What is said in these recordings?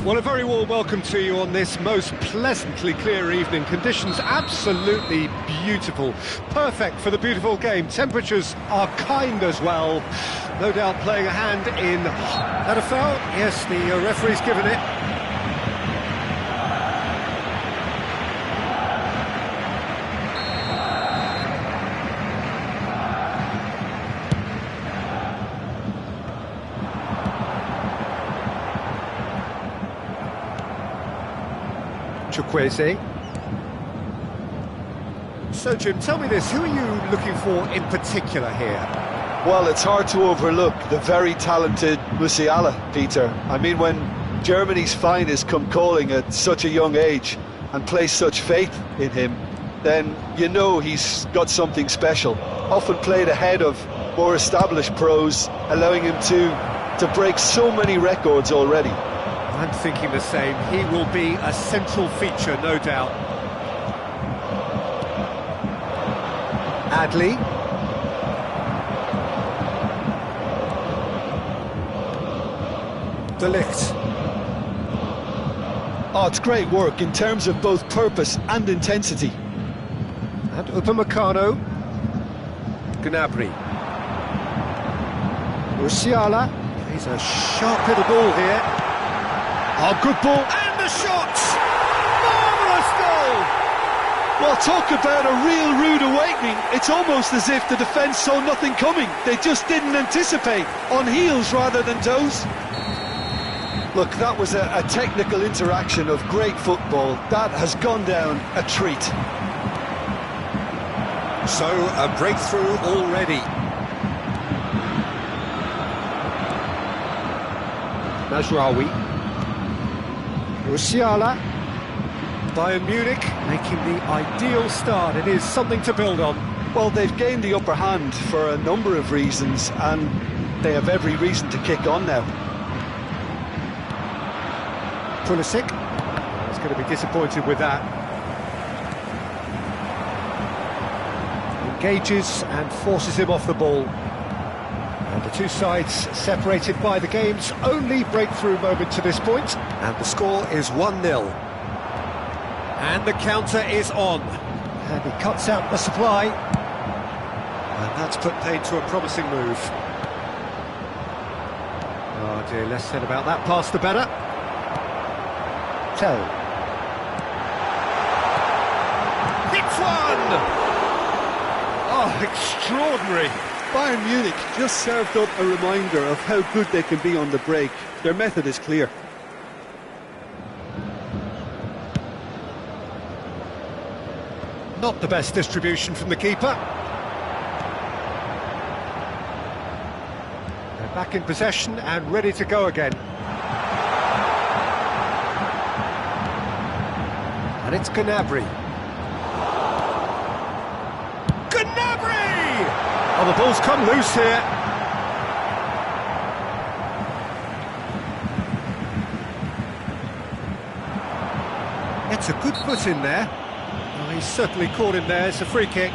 Well, a very warm welcome to you on this most pleasantly clear evening. Conditions absolutely beautiful. Perfect for the beautiful game. Temperatures are kind as well. No doubt playing a hand in that a foul. Yes, the referee's given it. Chukwueze. So, Jim, tell me this, who are you looking for in particular here? Well, it's hard to overlook the very talented Musiala, Peter. I mean, when Germany's finest come calling at such a young age and place such faith in him, then you know he's got something special. Often played ahead of more established pros, allowing him to break so many records already. I'm thinking the same. He will be a central feature, no doubt. Adli. De Ligt. Oh, it's great work in terms of both purpose and intensity. And Upamecano. Gnabry. Musiala. He's a sharp little ball here. Oh, good ball. And the shot! Marvellous goal! Well, talk about a real rude awakening. It's almost as if the defence saw nothing coming. They just didn't anticipate. On heels rather than toes. Look, that was a technical interaction of great football. That has gone down a treat. So, a breakthrough already. Mazraoui. Musiala. Bayern Munich making the ideal start. It is something to build on. Well, they've gained the upper hand for a number of reasons, and they have every reason to kick on now. Pulisic. He's going to be disappointed with that. Engages and forces him off the ball. And the two sides separated by the game's only breakthrough moment to this point. And the score is 1-0. And the counter is on. And he cuts out the supply. And that's put paid to a promising move. Oh dear, less said about that pass the better. Tell. Hits one! Oh, extraordinary. Bayern Munich just served up a reminder of how good they can be on the break. Their method is clear. Not the best distribution from the keeper. They're back in possession and ready to go again. And it's Gnabry. Gnabry! Oh, the ball's come loose here. It's a good foot in there. Oh, he's certainly caught him there. It's a free kick.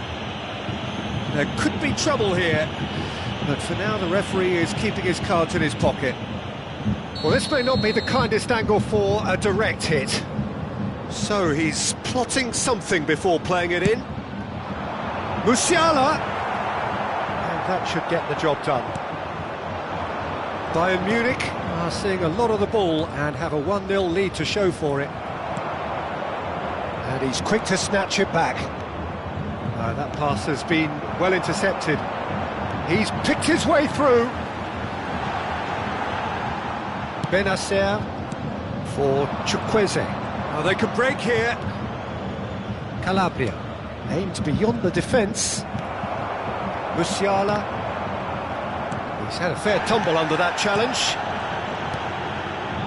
There could be trouble here. But for now, the referee is keeping his cards in his pocket. Well, this may not be the kindest angle for a direct hit. So he's plotting something before playing it in. Musiala! And that should get the job done. Bayern Munich are seeing a lot of the ball and have a 1-0 lead to show for it. And he's quick to snatch it back. That pass has been well intercepted. He's picked his way through. Benacer for Chukwueze. Oh, they could break here. Calabria aimed beyond the defence. Musiala. He's had a fair tumble under that challenge.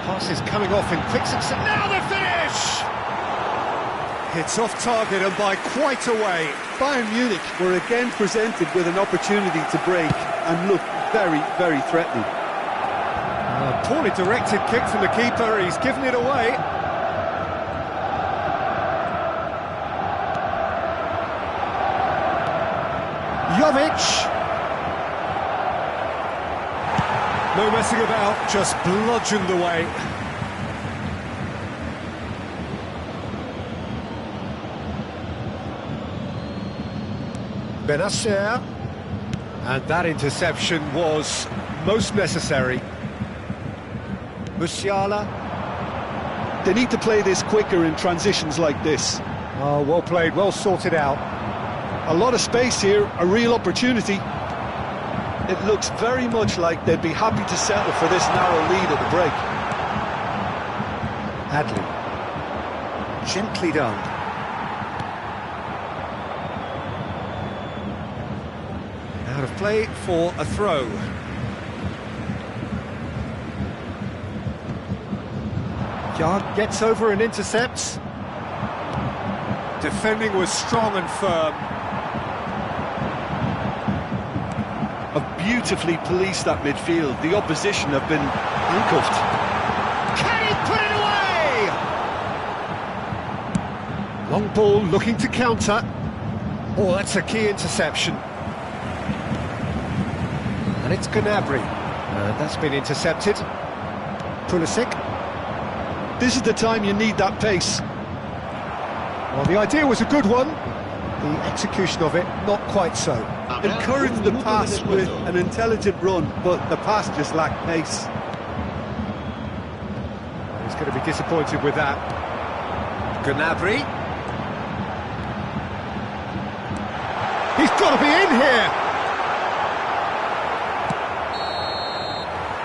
Pass is coming off in quick succession. Now the finish! It's off target and by quite a way. Bayern Munich were again presented with an opportunity to break and look very, very threatening. A poorly directed kick from the keeper. He's given it away. Jovic. No messing about, just bludgeoned away. Benacer. And that interception was most necessary. Musiala. They need to play this quicker in transitions like this. Oh, well played, well sorted out. A lot of space here, a real opportunity. It looks very much like they'd be happy to settle for this narrow lead at the break. Adli. Gently done. Now Out of play for a throw. Gaot gets over and intercepts. Defending was strong and firm. Have beautifully policed that midfield. The opposition have been handcuffed. Can he put it away? Long ball looking to counter. Oh, that's a key interception. And it's Gnabry. That's been intercepted. Pulisic. This is the time you need that pace. Well, the idea was a good one. The execution of it, not quite so. Encourage the pass with an intelligent run, but the pass just lacked pace. He's going to be disappointed with that. Gnabry. He's got to be in here!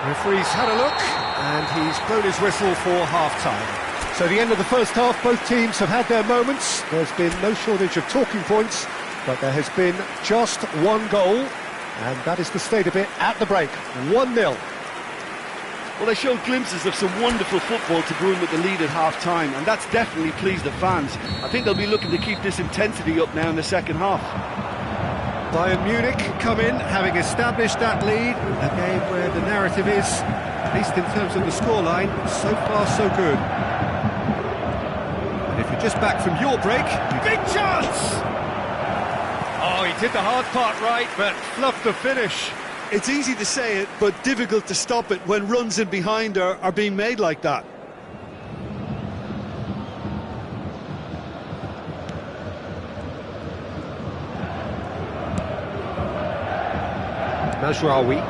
Referee's had a look, and he's blown his whistle for half-time. So the end of the first half, both teams have had their moments. There's been no shortage of talking points, but there has been just one goal, and that is the state of it at the break. 1-0. Well, they showed glimpses of some wonderful football to go in with the lead at half-time, and that's definitely pleased the fans. I think they'll be looking to keep this intensity up now in the second half. Bayern Munich come in, having established that lead, a game where the narrative is, at least in terms of the scoreline, so far so good. And if you're just back from your break, big chance! Oh, he did the hard part right, but fluffed the finish. It's easy to say it, but difficult to stop it when runs in behind are being made like that. Mazraoui.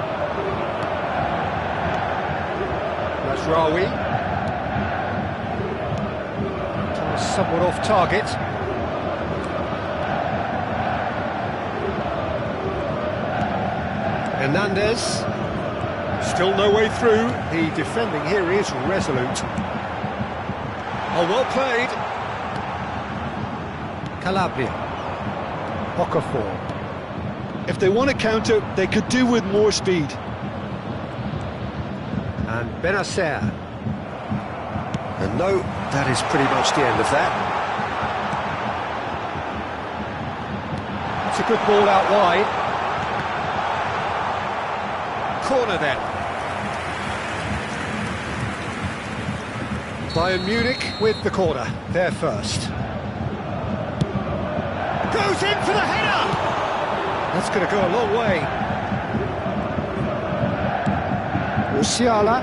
Somewhat off target. Hernandez. Still no way through. The defending here is resolute. Oh, well played. Calabria. Okafor. If they want to counter, they could do with more speed. And Benacer. And no, that is pretty much the end of that. It's a good ball out wide. Corner then. Bayern Munich with the corner, they're first. Goes in for the header! That's going to go a long way. Musiala.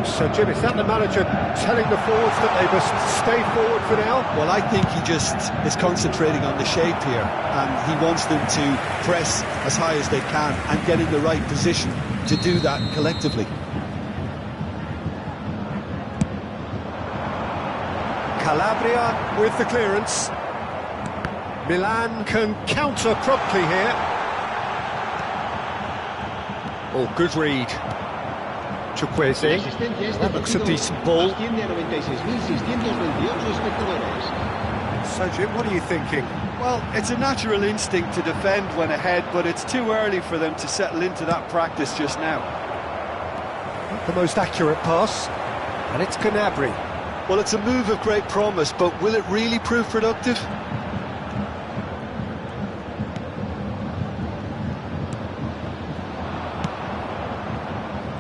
So, Jim, is that the manager telling the forwards that they must stay forward for now? Well, I think he just is concentrating on the shape here, and he wants them to press as high as they can and get in the right position to do that collectively. Calabria with the clearance. Milan can counter promptly here. Oh, good read. Chukwueze. That looks a decent ball. So, Jim, what are you thinking? Well, it's a natural instinct to defend when ahead, but it's too early for them to settle into that practice just now. Not the most accurate pass. And it's Gnabry. Well, it's a move of great promise, but will it really prove productive?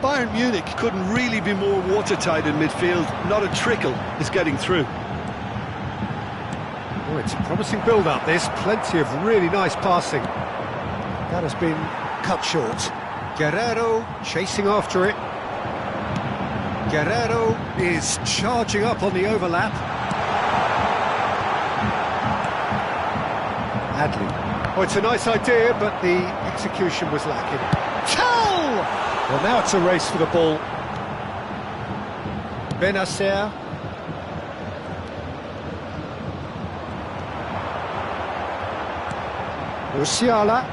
Bayern Munich couldn't really be more watertight in midfield. Not a trickle is getting through. Oh, it's a promising build-up, this. Plenty of really nice passing. That has been cut short. Guerrero chasing after it. Guerrero is charging up on the overlap. Adli. Oh, it's a nice idea, but the execution was lacking. Tell! Well, now it's a race for the ball. Benacer. Musiala.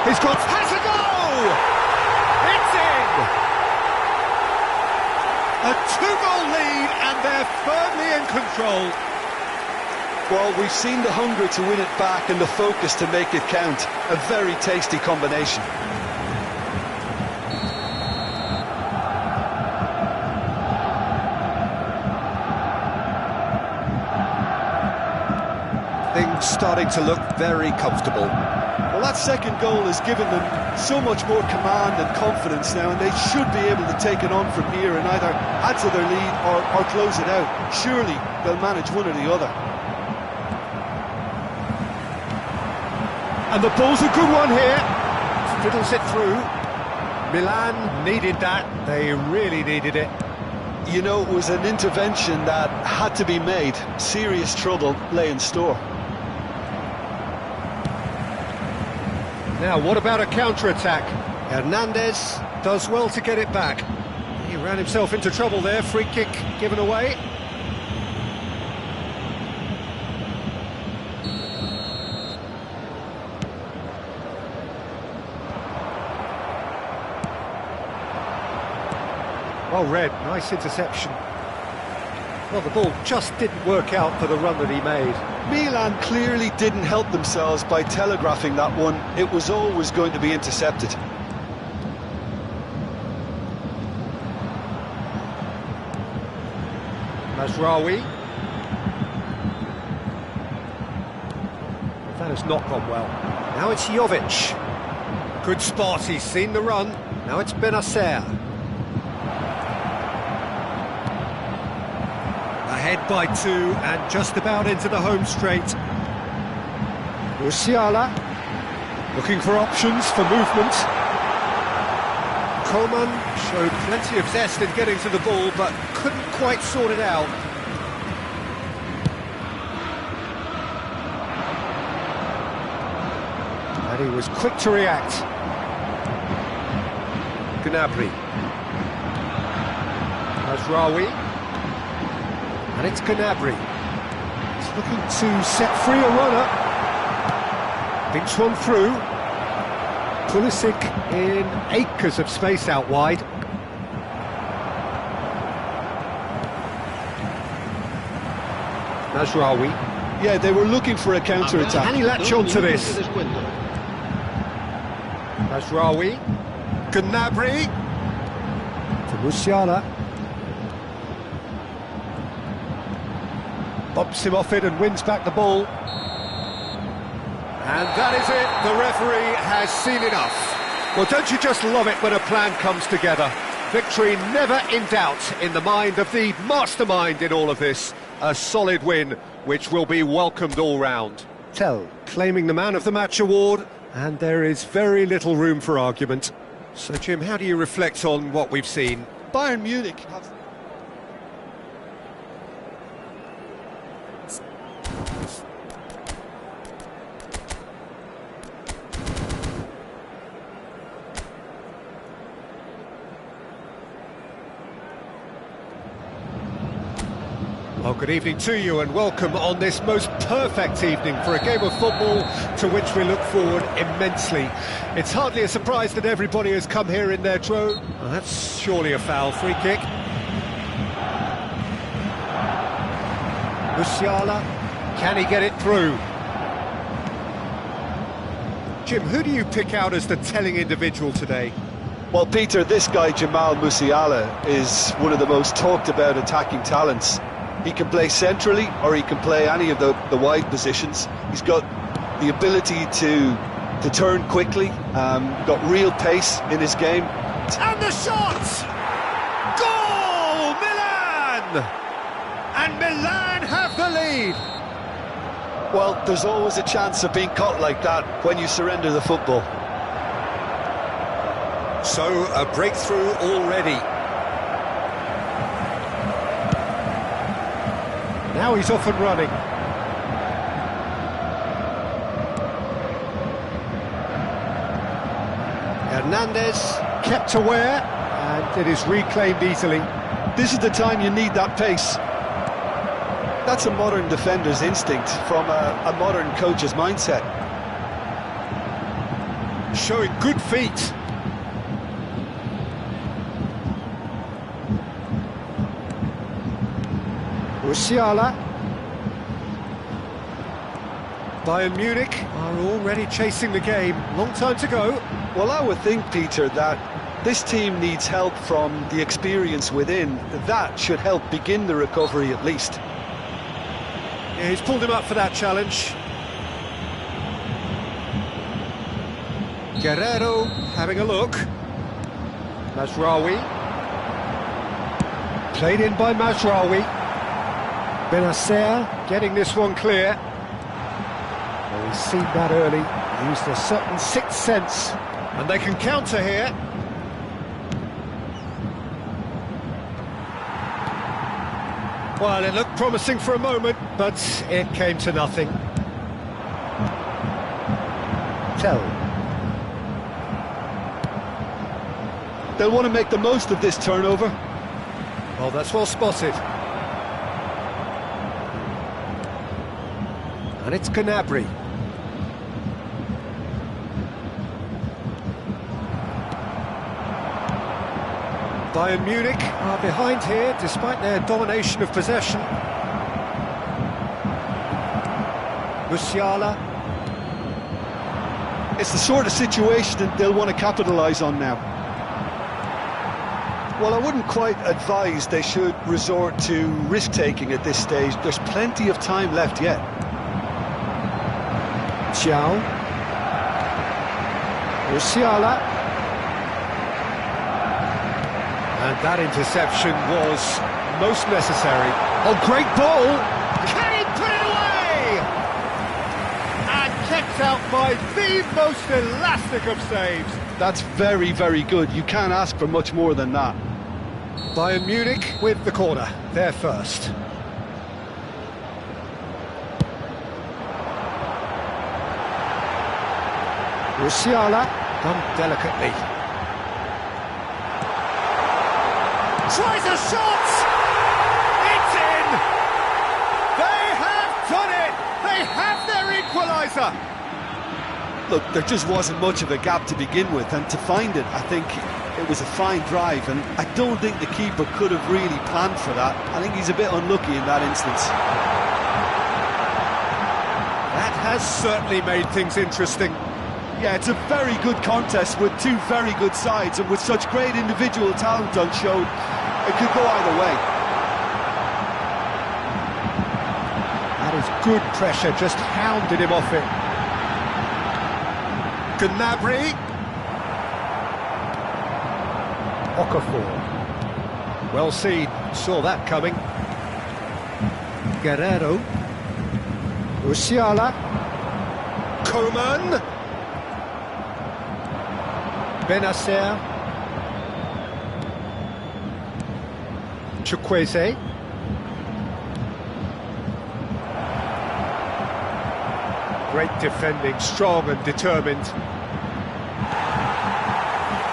He's got... Has a goal! It's in! A 2-goal lead, and they're firmly in control. Well, we've seen the hunger to win it back and the focus to make it count. A very tasty combination. Things starting to look very comfortable. Well, that second goal has given them so much more command and confidence now, and they should be able to take it on from here and either add to their lead or close it out. Surely they'll manage one or the other. And the ball's a good one here. Fiddles it through. Milan needed that. They really needed it. You know, it was an intervention that had to be made. Serious trouble lay in store. Now, what about a counter-attack? Hernandez does well to get it back. He ran himself into trouble there. Free kick given away. Well read, nice interception. Well, the ball just didn't work out for the run that he made. Milan clearly didn't help themselves by telegraphing that one. It was always going to be intercepted. Mazraoui. That has not gone well. Now it's Jovic. Good spot, he's seen the run. Now it's Benacer. Ahead by 2 and just about into the home straight. Musiala looking for options for movement. Coman showed plenty of zest in getting to the ball but couldn't quite sort it out. And he was quick to react. Gnabry. Mazraoui. And it's Gnabry. He's looking to set free a runner. Thinks one through. Pulisic in acres of space out wide. Mazraoui. Yeah, they were looking for a counter-attack. Can he latch on to this? Mazraoui. Gnabry. To Musiala. Bumps him off it and wins back the ball. And that is it, the referee has seen enough. Well, don't you just love it when a plan comes together? Victory never in doubt in the mind of the mastermind in all of this. A solid win, which will be welcomed all round. Tell, claiming the Man of the Match award, and there is very little room for argument. So, Jim, how do you reflect on what we've seen? Bayern Munich have... Well, good evening to you and welcome on this most perfect evening for a game of football to which we look forward immensely. It's hardly a surprise that everybody has come here in their drove. Well, that's surely a foul. Free kick. Musiala, can he get it through? Jim, who do you pick out as the telling individual today? Well, Peter, this guy Jamal Musiala is one of the most talked about attacking talents. He can play centrally or he can play any of the wide positions. He's got the ability to turn quickly, got real pace in his game. And the shot! Goal! Milan! And Milan have the lead! Well, there's always a chance of being caught like that when you surrender the football. So, a breakthrough already. Now he's off and running. Hernandez kept aware, and it is reclaimed easily. This is the time you need that pace. That's a modern defender's instinct from a modern coach's mindset. Showing good feet. Musiala. Bayern Munich are already chasing the game. Long time to go. Well, I would think, Peter, that this team needs help from the experience within. That should help begin the recovery at least. Yeah, he's pulled him up for that challenge. Guerrero having a look. Mazraoui. Played in by Mazraoui. Benacer getting this one clear. Well, he's seen that early, used a certain sixth sense, and they can counter here. Well, it looked promising for a moment, but it came to nothing. Tell. They'll want to make the most of this turnover. Well, that's well spotted. And it's Gnabry. Bayern Munich are behind here, despite their domination of possession. Musiala. It's the sort of situation that they'll want to capitalise on now. Well, I wouldn't quite advise they should resort to risk-taking at this stage. There's plenty of time left yet. Xiao. Musiala. And that interception was most necessary. Oh, great ball! Can he put it away? And kept out by the most elastic of saves. That's very, very good. You can't ask for much more than that. Bayern Munich with the corner. They're first. Musiala done delicately. Tries a shot! It's in! They have done it! They have their equaliser! Look, there just wasn't much of a gap to begin with, and to find it, I think it was a fine drive, and I don't think the keeper could have really planned for that. I think he's a bit unlucky in that instance. That has certainly made things interesting. Yeah, it's a very good contest with two very good sides, and with such great individual talent on show, it could go either way. That is good pressure, just hounded him off it. Gnabry. Okafor. Well seen, saw that coming. Guerrero. Musiala. Coman. Benacer. Chukwueze. Great defending, strong and determined.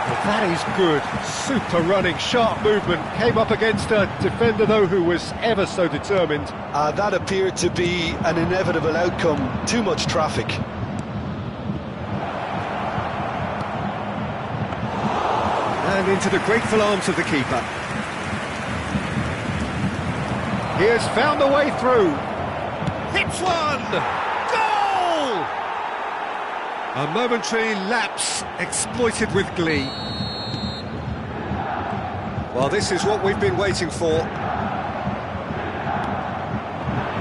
Well, that is good. Super running, sharp movement. Came up against a defender, though, who was ever so determined. That appeared to be an inevitable outcome. Too much traffic. And into the grateful arms of the keeper. He has found a way through. Hits one! Goal! A momentary lapse exploited with glee. Well, this is what we've been waiting for.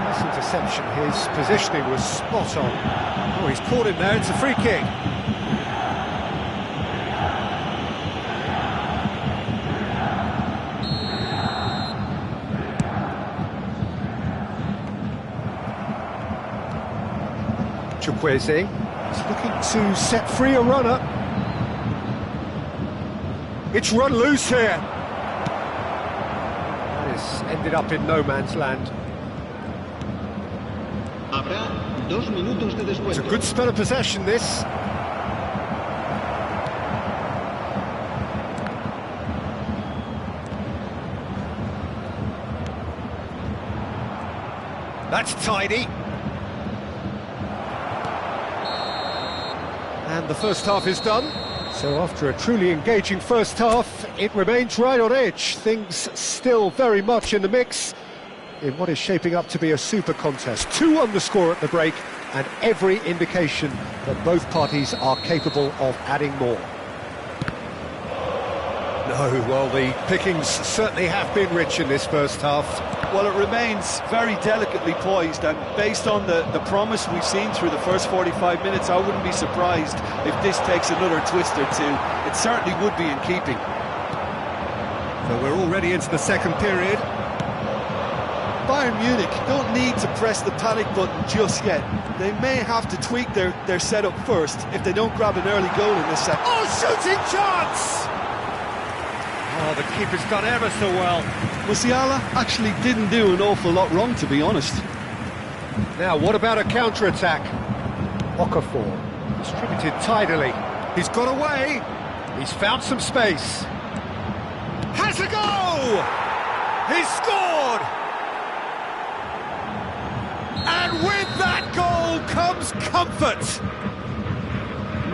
Nice interception. His positioning was spot on. Oh, he's caught him there. It's a free kick. Chukwueze is looking to set free a runner. It's run loose here. That has ended up in no man's land. It's a good spell of possession, this. That's tidy. And the first half is done. So after a truly engaging first half, it remains right on edge. Things still very much in the mix in what is shaping up to be a super contest. 2 on the score at the break. and every indication that both parties are capable of adding more. No, well, the pickings certainly have been rich in this first half. Well, it remains very delicately poised, and based on the promise we've seen through the first 45 minutes, I wouldn't be surprised if this takes another twist or two. It certainly would be in keeping. So we're already into the second period. Bayern Munich don't need to press the panic button just yet. They may have to tweak their setup first if they don't grab an early goal in this second. Oh, shooting chance! Oh, the keeper's done ever so well. Musiala actually didn't do an awful lot wrong, to be honest. Now, what about a counter-attack? Okafor, distributed tidily. He's got away. He's found some space. Has a go! He's scored! And with that goal comes comfort.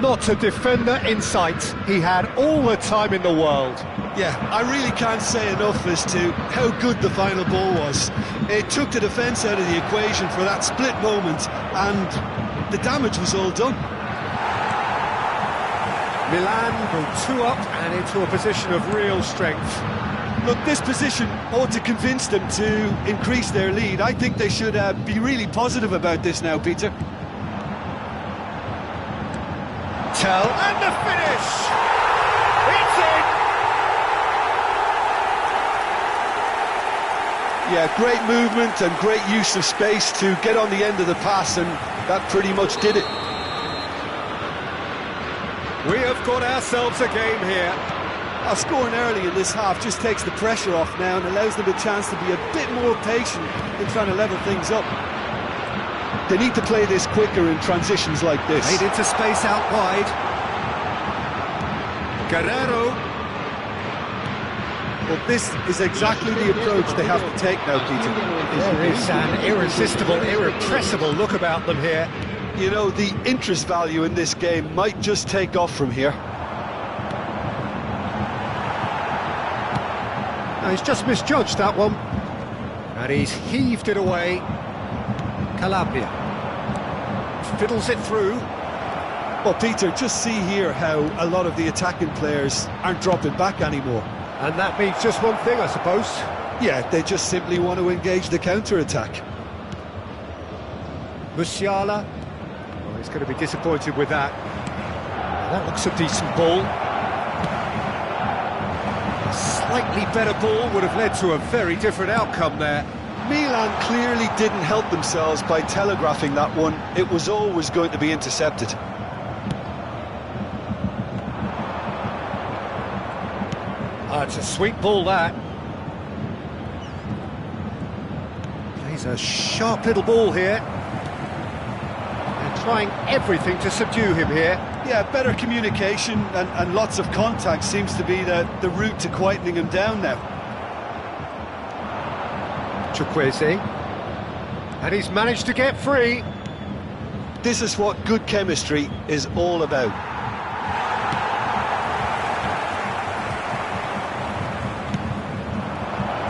Not a defender in sight. He had all the time in the world. Yeah, I really can't say enough as to how good the final ball was. It took the defence out of the equation for that split moment, and the damage was all done. Milan go 2 up and into a position of real strength. Look, this position ought to convince them to increase their lead. I think they should be really positive about this now, Peter. Tell, and the finish! It's in! Yeah, great movement and great use of space to get on the end of the pass, and that pretty much did it. We have got ourselves a game here. Scoring early in this half just takes the pressure off now and allows them a chance to be a bit more patient in trying to level things up. They need to play this quicker in transitions like this. Made into space out wide. Guerrero. Well, this is exactly the approach they have to take now, Peter. There is an irresistible, irrepressible look about them here. You know, the interest value in this game might just take off from here. No, he's just misjudged that one. And he's heaved it away. Calabria fiddles it through. Well, Peter, just see here how a lot of the attacking players aren't dropping back anymore. And that means just one thing, I suppose. Yeah, they just simply want to engage the counter-attack. Musiala. Oh, he's going to be disappointed with that. That looks a decent ball. A slightly better ball would have led to a very different outcome there. Milan clearly didn't help themselves by telegraphing that one. It was always going to be intercepted. It's a sweet ball, that. Plays a sharp little ball here. And trying everything to subdue him here. Yeah, better communication and lots of contact seems to be the route to quietening him down now. Chukwueze. And he's managed to get free. This is what good chemistry is all about.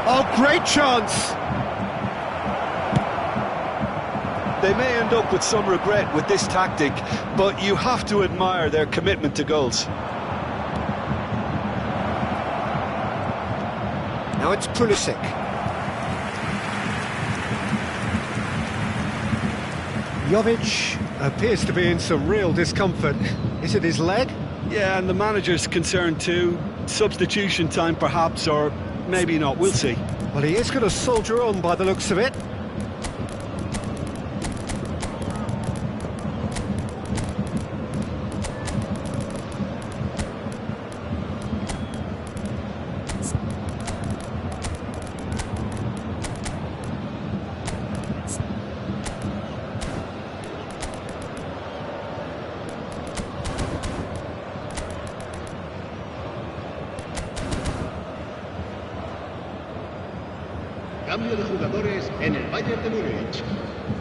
Oh, great chance! They may end up with some regret with this tactic, but you have to admire their commitment to goals. Now it's Pulisic. Jovic appears to be in some real discomfort. Is it his leg? Yeah, and the manager's concerned too. Substitution time perhaps, or maybe not, we'll see. Well, he is going to soldier on by the looks of it.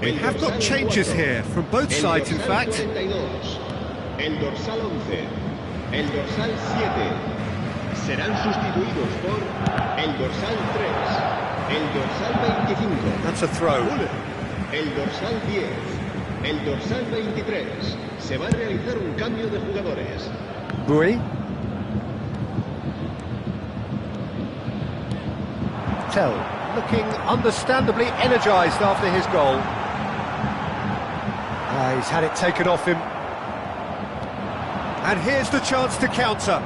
We have got changes here from both sides, in fact. El dorsal 11, el dorsal 7 serán sustituidos por el dorsal 3, el dorsal 25. That's a throw. El dorsal 10, el dorsal 23. Se va a realizar un cambio de jugadores. Bui. Tell, looking understandably energised after his goal. He's had it taken off him. And here's the chance to counter.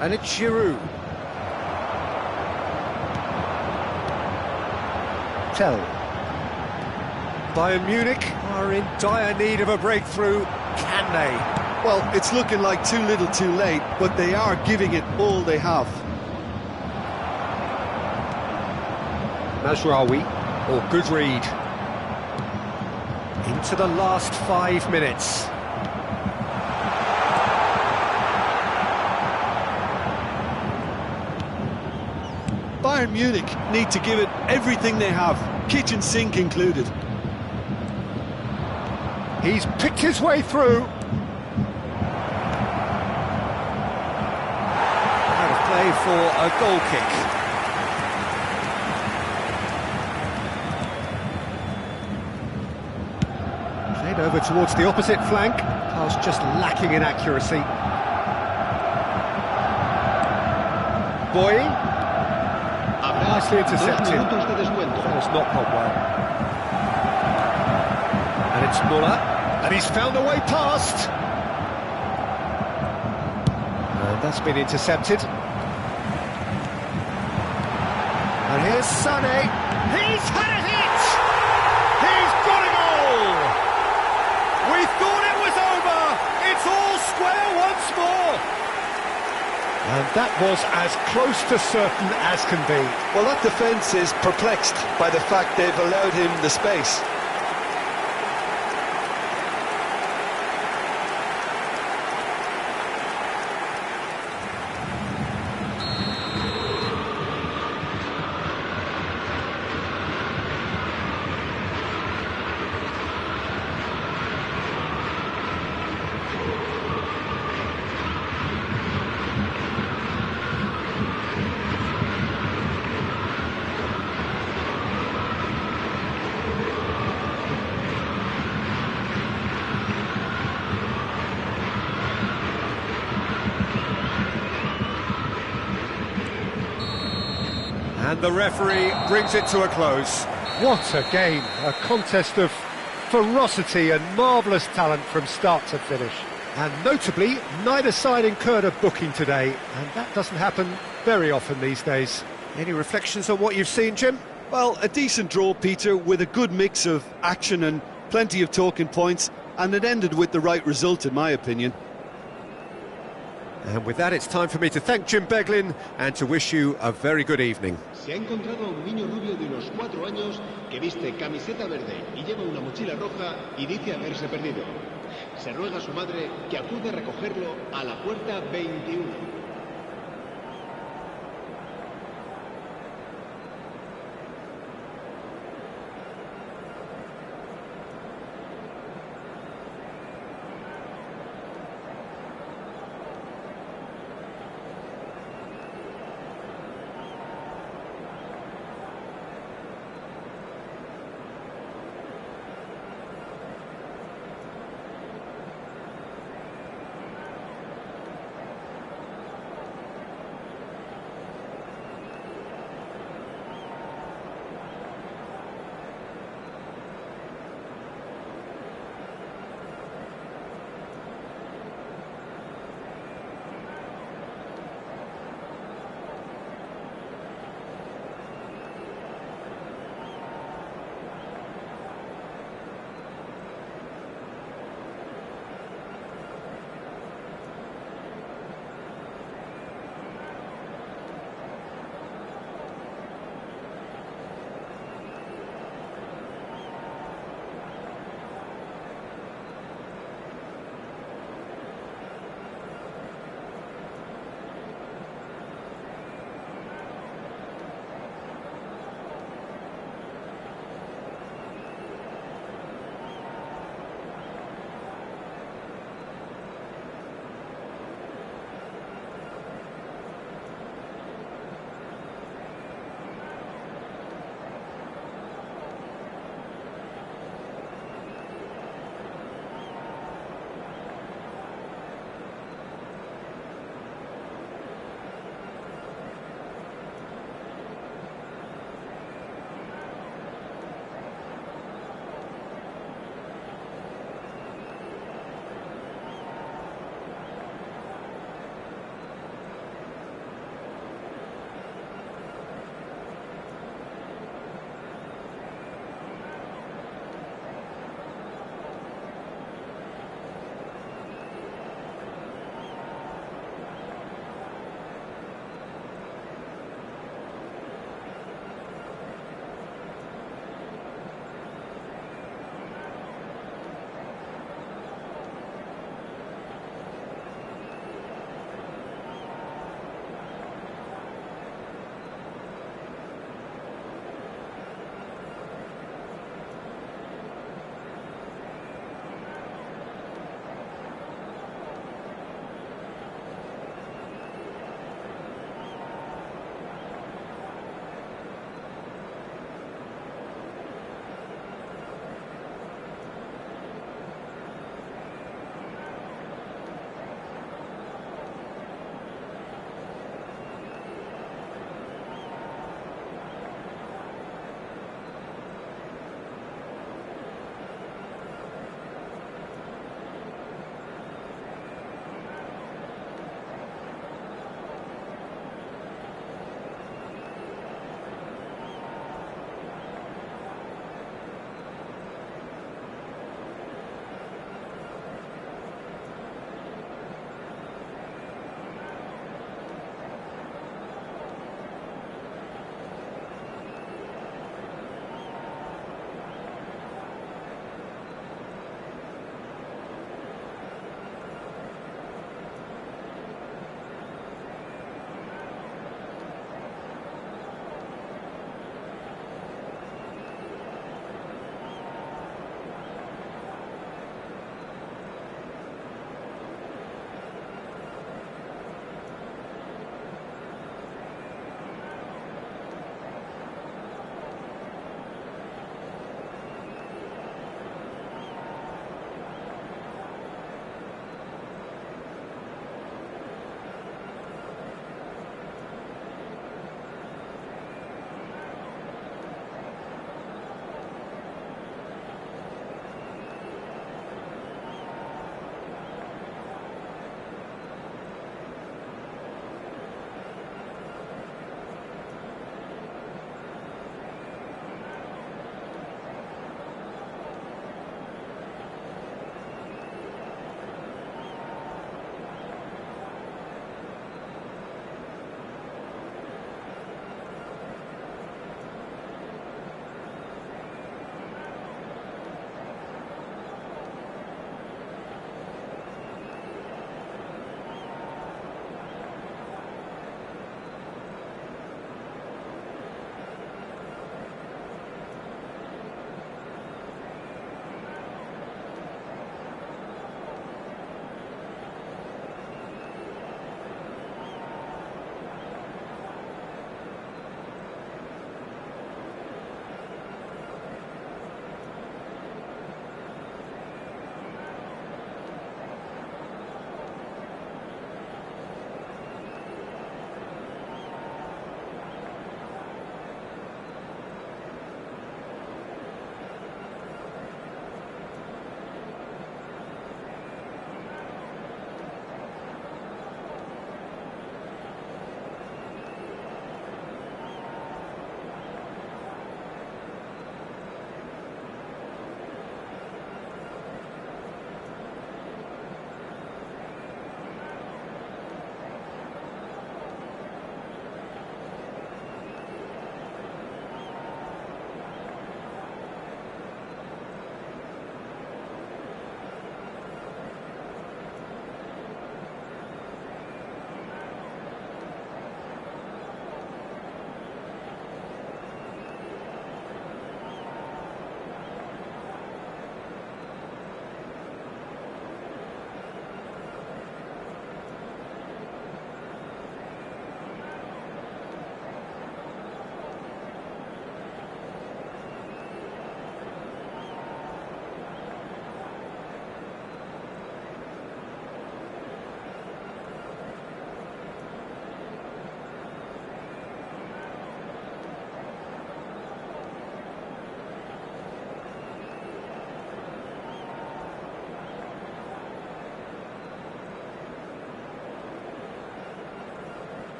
And it's Giroud. Tell. Bayern Munich are in dire need of a breakthrough. Can they? Well, it's looking like too little too late, but they are giving it all they have. Mazraoui or Goodread. Into the last 5 minutes. Bayern Munich need to give it everything they have, kitchen sink included. He's picked his way through. Out of play for a goal kick. Played over towards the opposite flank. Pass just lacking in accuracy. Boy. Nicely intercepted. That's not gone well. And it's Muller. And he's found a way past. And that's been intercepted. And here's Sané. He's had a hit! He's got a goal! We thought it was over! It's all square once more! And that was as close to certain as can be. Well, that defence is perplexed by the fact they've allowed him the space. And the referee brings it to a close. What a game, a contest of ferocity and marvellous talent from start to finish. And notably, neither side incurred a booking today, and that doesn't happen very often these days. Any reflections on what you've seen, Jim? Well, a decent draw, Peter, with a good mix of action and plenty of talking points, and it ended with the right result, in my opinion. And with that, it's time for me to thank Jim Beglin and to wish you a very good evening. Se ha encontrado a un niño rubio de unos 4 años que viste camiseta verde y lleva una mochila roja y dice haberse perdido. Se ruega a su madre que acude a recogerlo a la puerta 21.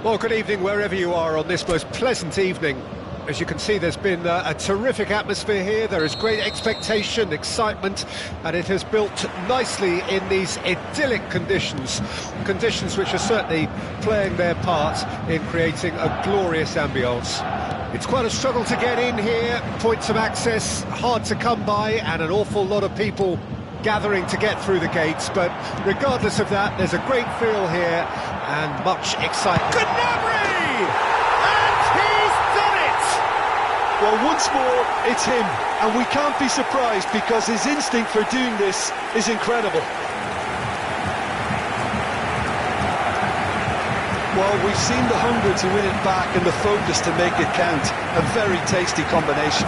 Well, good evening wherever you are on this most pleasant evening. As you can see, there's been a terrific atmosphere here. There is great expectation, excitement, and it has built nicely in these idyllic conditions. Conditions which are certainly playing their part in creating a glorious ambience. It's quite a struggle to get in here, points of access hard to come by, and an awful lot of people gathering to get through the gates, but regardless of that, there's a great feel here and much excitement. Gnabry! And he's done it! Well, once more, it's him, and we can't be surprised because his instinct for doing this is incredible. Well, we've seen the hunger to win it back and the focus to make it count. A very tasty combination.